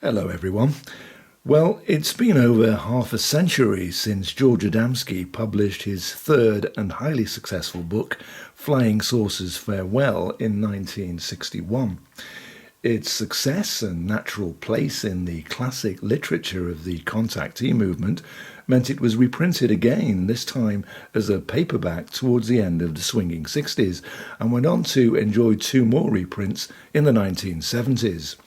Hello everyone. Well, it's been over half a century since George Adamski published his third and highly successful book, Flying Saucers Farewell, in 1961. Its success and natural place in the classic literature of the contactee movement meant it was reprinted again, this time as a paperback towards the end of the swinging 60s, and went on to enjoy two more reprints in the 1970s.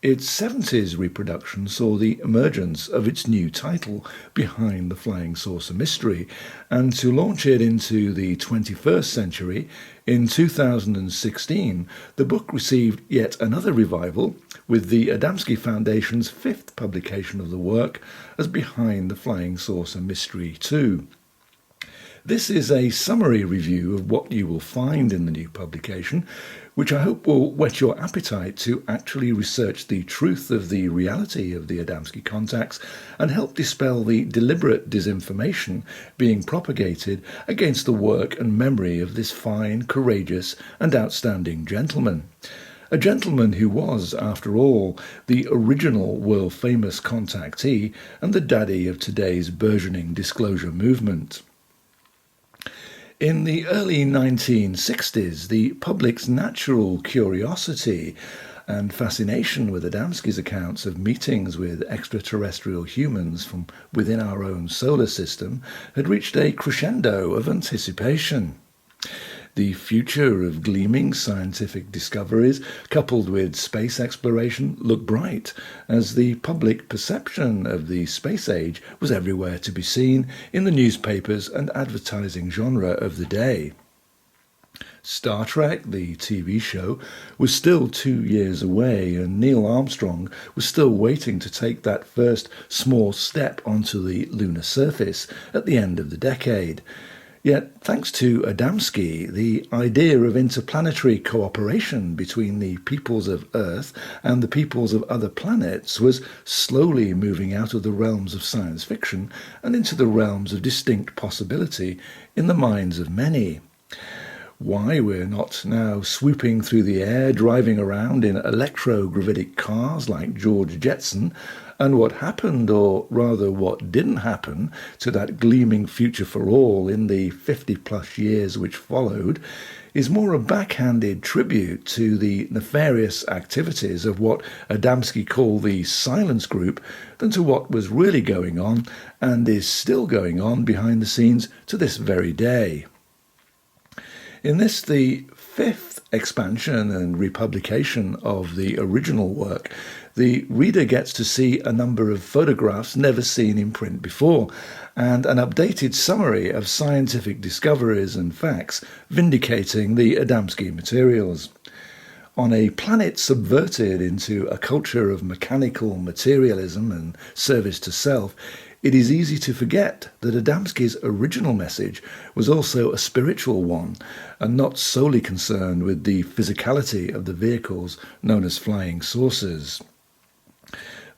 Its 70s reproduction saw the emergence of its new title, Behind the Flying Saucer Mystery, and to launch it into the 21st century, in 2016, the book received yet another revival, with the Adamski Foundation's fifth publication of the work as Behind the Flying Saucer Mystery 2. This is a summary review of what you will find in the new publication, which I hope will whet your appetite to actually research the truth of the reality of the Adamski contacts and help dispel the deliberate disinformation being propagated against the work and memory of this fine, courageous and outstanding gentleman. A gentleman who was, after all, the original world-famous contactee and the daddy of today's burgeoning disclosure movement. In the early 1960s, the public's natural curiosity and fascination with Adamski's accounts of meetings with extraterrestrial humans from within our own solar system had reached a crescendo of anticipation. The future of gleaming scientific discoveries, coupled with space exploration, looked bright, as the public perception of the space age was everywhere to be seen in the newspapers and advertising genre of the day. Star Trek, the TV show, was still 2 years away, and Neil Armstrong was still waiting to take that first small step onto the lunar surface at the end of the decade. Yet, thanks to Adamski, the idea of interplanetary cooperation between the peoples of Earth and the peoples of other planets was slowly moving out of the realms of science fiction and into the realms of distinct possibility in the minds of many. Why we're not now swooping through the air, driving around in electrogravitic cars like George Jetson, and what happened, or rather what didn't happen, to that gleaming future for all in the 50-plus years which followed, is more a backhanded tribute to the nefarious activities of what Adamski called the Silence Group than to what was really going on, and is still going on behind the scenes to this very day. In this, the fifth expansion and republication of the original work, the reader gets to see a number of photographs never seen in print before, and an updated summary of scientific discoveries and facts vindicating the Adamski materials. On a planet subverted into a culture of mechanical materialism and service to self, it is easy to forget that Adamski's original message was also a spiritual one, and not solely concerned with the physicality of the vehicles known as flying saucers.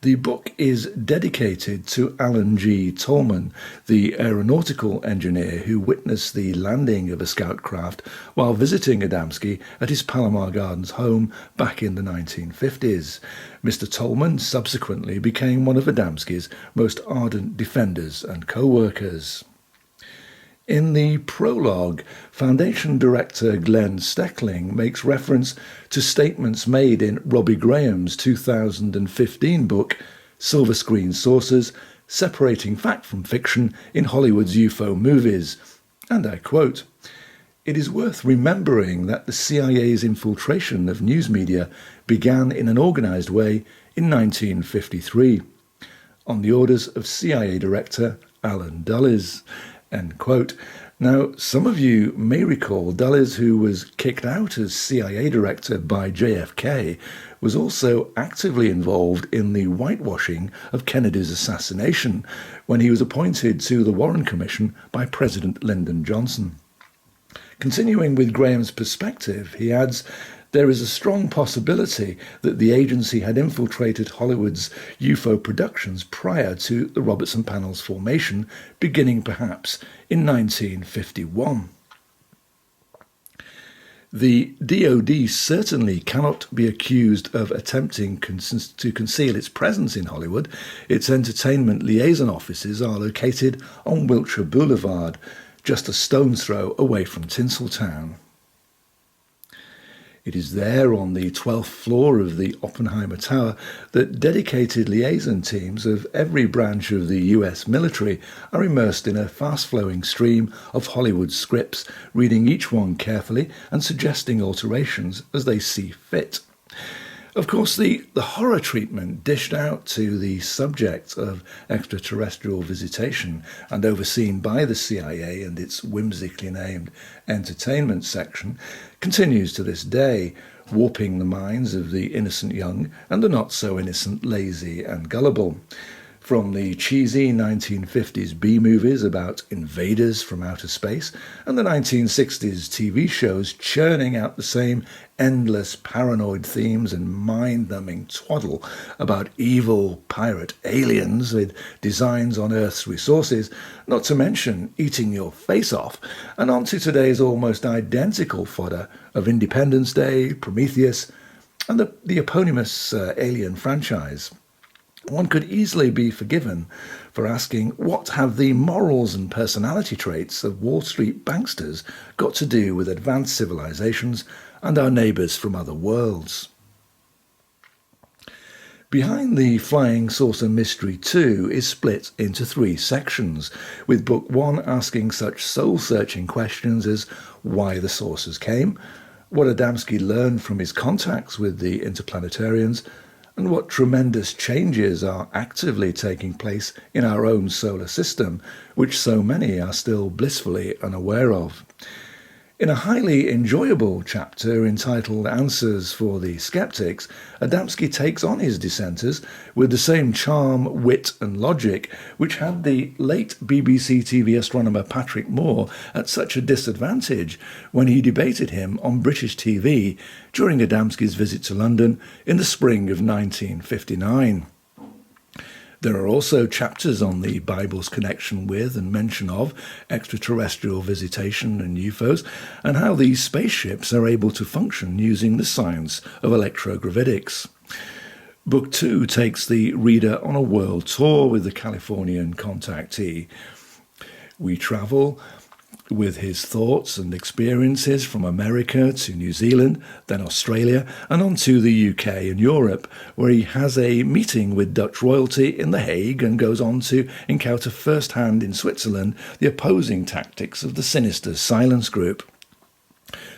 The book is dedicated to Alan G. Tolman, the aeronautical engineer who witnessed the landing of a scout craft while visiting Adamski at his Palomar Gardens home back in the 1950s. Mr. Tolman subsequently became one of Adamski's most ardent defenders and co-workers. In the prologue, Foundation Director Glenn Steckling makes reference to statements made in Robbie Graham's 2015 book, Silver Screen Saucers, Separating Fact from Fiction in Hollywood's UFO Movies, and I quote, "It is worth remembering that the CIA's infiltration of news media began in an organized way in 1953, on the orders of CIA Director Alan Dulles." End quote. Now, some of you may recall Dulles, who was kicked out as CIA director by JFK, was also actively involved in the whitewashing of Kennedy's assassination when he was appointed to the Warren Commission by President Lyndon Johnson. Continuing with Graham's perspective, he adds, "There is a strong possibility that the agency had infiltrated Hollywood's UFO productions prior to the Robertson Panel's formation, beginning perhaps in 1951. The DoD certainly cannot be accused of attempting to conceal its presence in Hollywood. Its entertainment liaison offices are located on Wilshire Boulevard, just a stone's throw away from Tinseltown. It is there on the 12th floor of the Oppenheimer Tower that dedicated liaison teams of every branch of the US military are immersed in a fast-flowing stream of Hollywood scripts, reading each one carefully and suggesting alterations as they see fit. Of course, the horror treatment dished out to the subject of extraterrestrial visitation and overseen by the CIA and its whimsically named entertainment section continues to this day, warping the minds of the innocent young and the not-so-innocent lazy and gullible. From the cheesy 1950s B-movies about invaders from outer space and the 1960s TV shows churning out the same endless paranoid themes and mind-numbing twaddle about evil pirate aliens with designs on Earth's resources, not to mention eating your face off, and on to today's almost identical fodder of Independence Day, Prometheus, and the eponymous Alien franchise. One could easily be forgiven for asking, what have the morals and personality traits of Wall Street banksters got to do with advanced civilizations and our neighbours from other worlds? Behind the Flying Saucer Mystery 2 is split into 3 sections, with Book 1 asking such soul-searching questions as why the saucers came, what Adamski learned from his contacts with the interplanetarians, and what tremendous changes are actively taking place in our own solar system, which so many are still blissfully unaware of. In a highly enjoyable chapter entitled Answers for the Skeptics, Adamski takes on his dissenters with the same charm, wit and logic which had the late BBC TV astronomer Patrick Moore at such a disadvantage when he debated him on British TV during Adamski's visit to London in the spring of 1959. There are also chapters on the Bible's connection with and mention of extraterrestrial visitation and UFOs, and how these spaceships are able to function using the science of electrogravitics. Book 2 takes the reader on a world tour with the Californian contactee. We travel with his thoughts and experiences from America to New Zealand, then Australia, and on to the UK and Europe, where he has a meeting with Dutch royalty in The Hague and goes on to encounter firsthand in Switzerland the opposing tactics of the sinister Silence Group.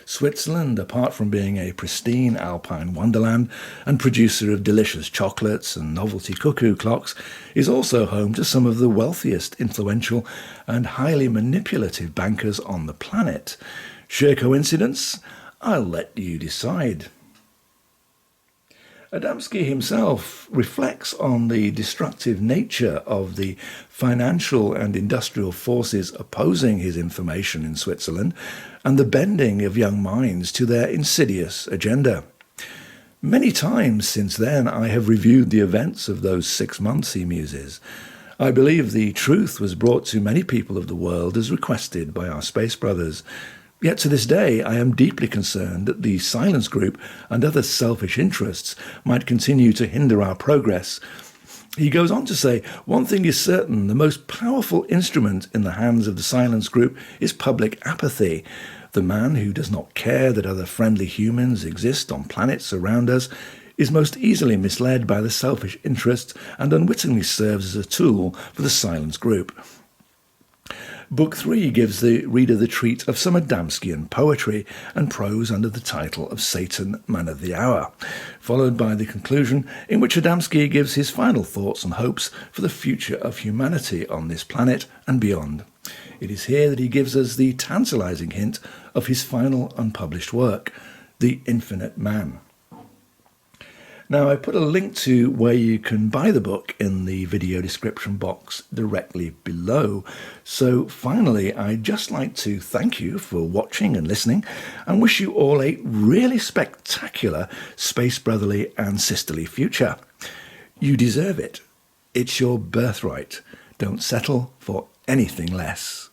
Switzerland, apart from being a pristine alpine wonderland and producer of delicious chocolates and novelty cuckoo clocks, is also home to some of the wealthiest, influential and highly manipulative bankers on the planet. Sheer coincidence? I'll let you decide. Adamski himself reflects on the destructive nature of the financial and industrial forces opposing his information in Switzerland and the bending of young minds to their insidious agenda. Many times since then I have reviewed the events of those 6 months, he muses. I believe the truth was brought to many people of the world as requested by our space brothers. Yet to this day, I am deeply concerned that the Silence Group and other selfish interests might continue to hinder our progress. He goes on to say, one thing is certain, the most powerful instrument in the hands of the Silence Group is public apathy. The man who does not care that other friendly humans exist on planets around us is most easily misled by the selfish interests and unwittingly serves as a tool for the Silence Group. Book 3 gives the reader the treat of some Adamskian poetry and prose under the title of Satan, Man of the Hour, followed by the conclusion in which Adamski gives his final thoughts and hopes for the future of humanity on this planet and beyond. It is here that he gives us the tantalizing hint of his final unpublished work, The Infinite Man. Now, I put a link to where you can buy the book in the video description box directly below. So finally, I'd just like to thank you for watching and listening and wish you all a really spectacular space brotherly and sisterly future. You deserve it. It's your birthright. Don't settle for anything less.